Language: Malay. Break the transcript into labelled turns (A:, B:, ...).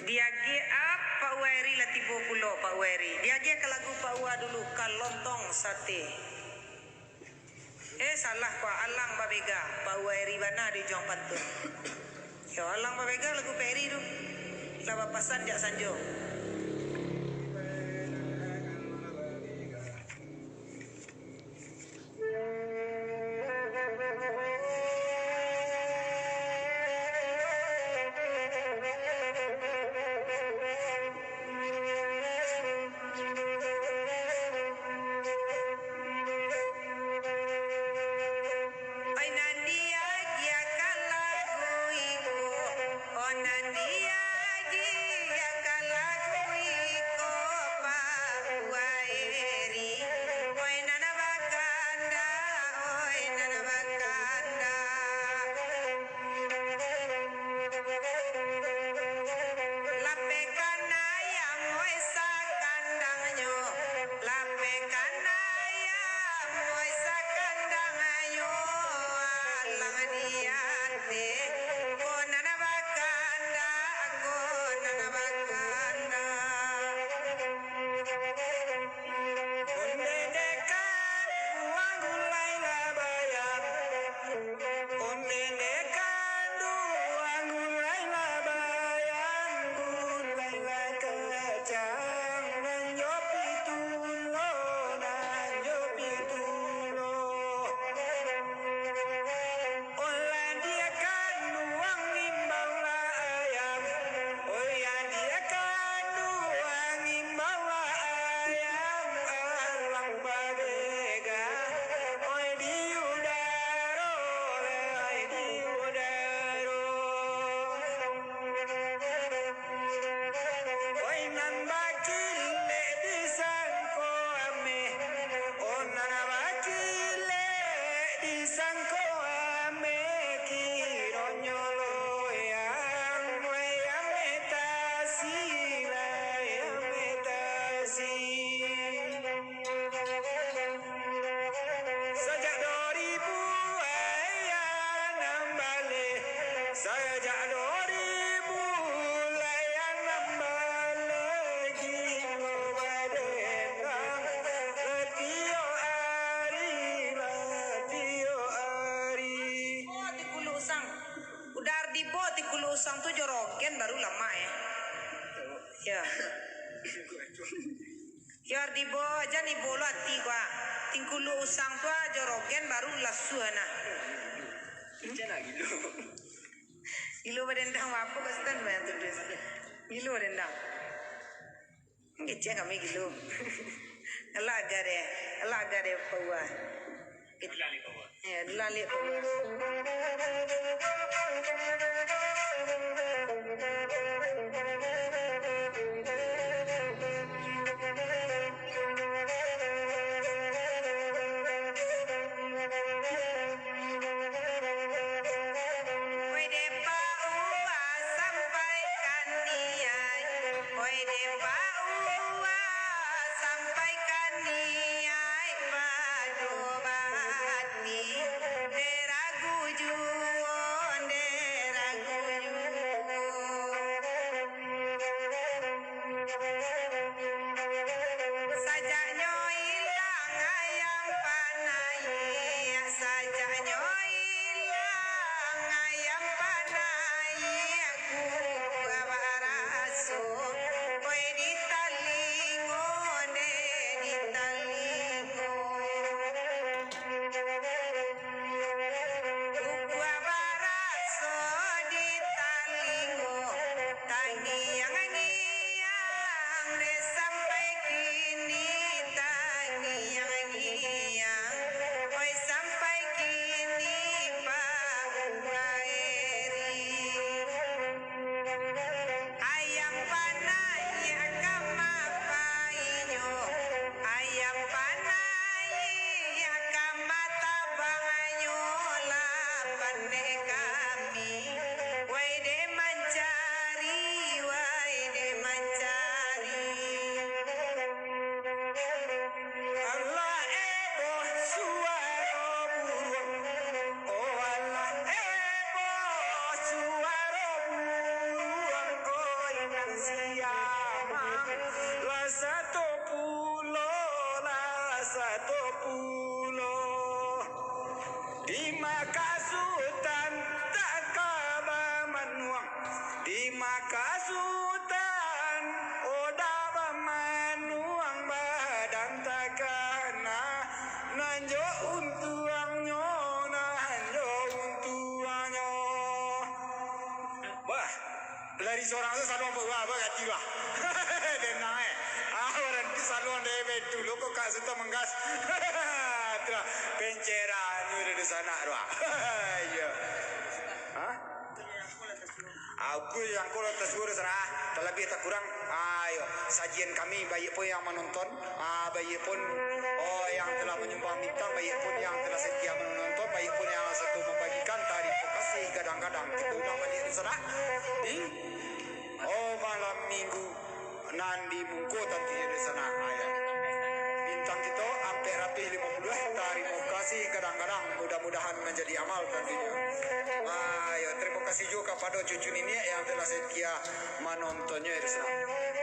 A: Dia ge Pak Weri lah tiba pula Pak Weri. Dia ge ke lagu Pak Wa dulu Kalontong Sate. Salah ko Alang Babega. Pak Weri bana di Jong Pantun. Ya Alang Babega lagu Peri tu. Lah papasan jak sanjo. Usang tu jorogen baru lama ya. Ya. Ya di bo aja ni bolo ati gua. Tingkulu usang tu jorogen baru lasu na.
B: Cina gitu.
A: Gilo badendang apa kastan bayan tu des. Gilo badendang. Ngece kami gilo. Allah agare pawa.
B: Lali pawa.
A: Ya lali pawa.
C: siamang la satu pulau di Makasutan tak kabar manuang di Makasutan oda manuang badan takana nanjo untuangnya nanjo untuangnya bah lari seorang tu salon bawa gati bah dan naik orang di salon debet dulu kok kak suta menggas tra penceran di sana doa ya hah aku yang kalau tersebut sana terlebih tak kurang ayo sajian kami baik pun yang menonton baik pun yang telah menyumbang bintang baik pun yang telah setia menonton baik pun yang satu membagikan terima kasih kadang-kadang kita ulang balik di sana di malam minggu nandi mungko tadi di sana ayah bintang kita hampir rapi 50 terima kasih kadang-kadang mudah-mudahan menjadi amal tentunya ayo terima kasih juga pada cucu ini yang telah setia menontonnya di sana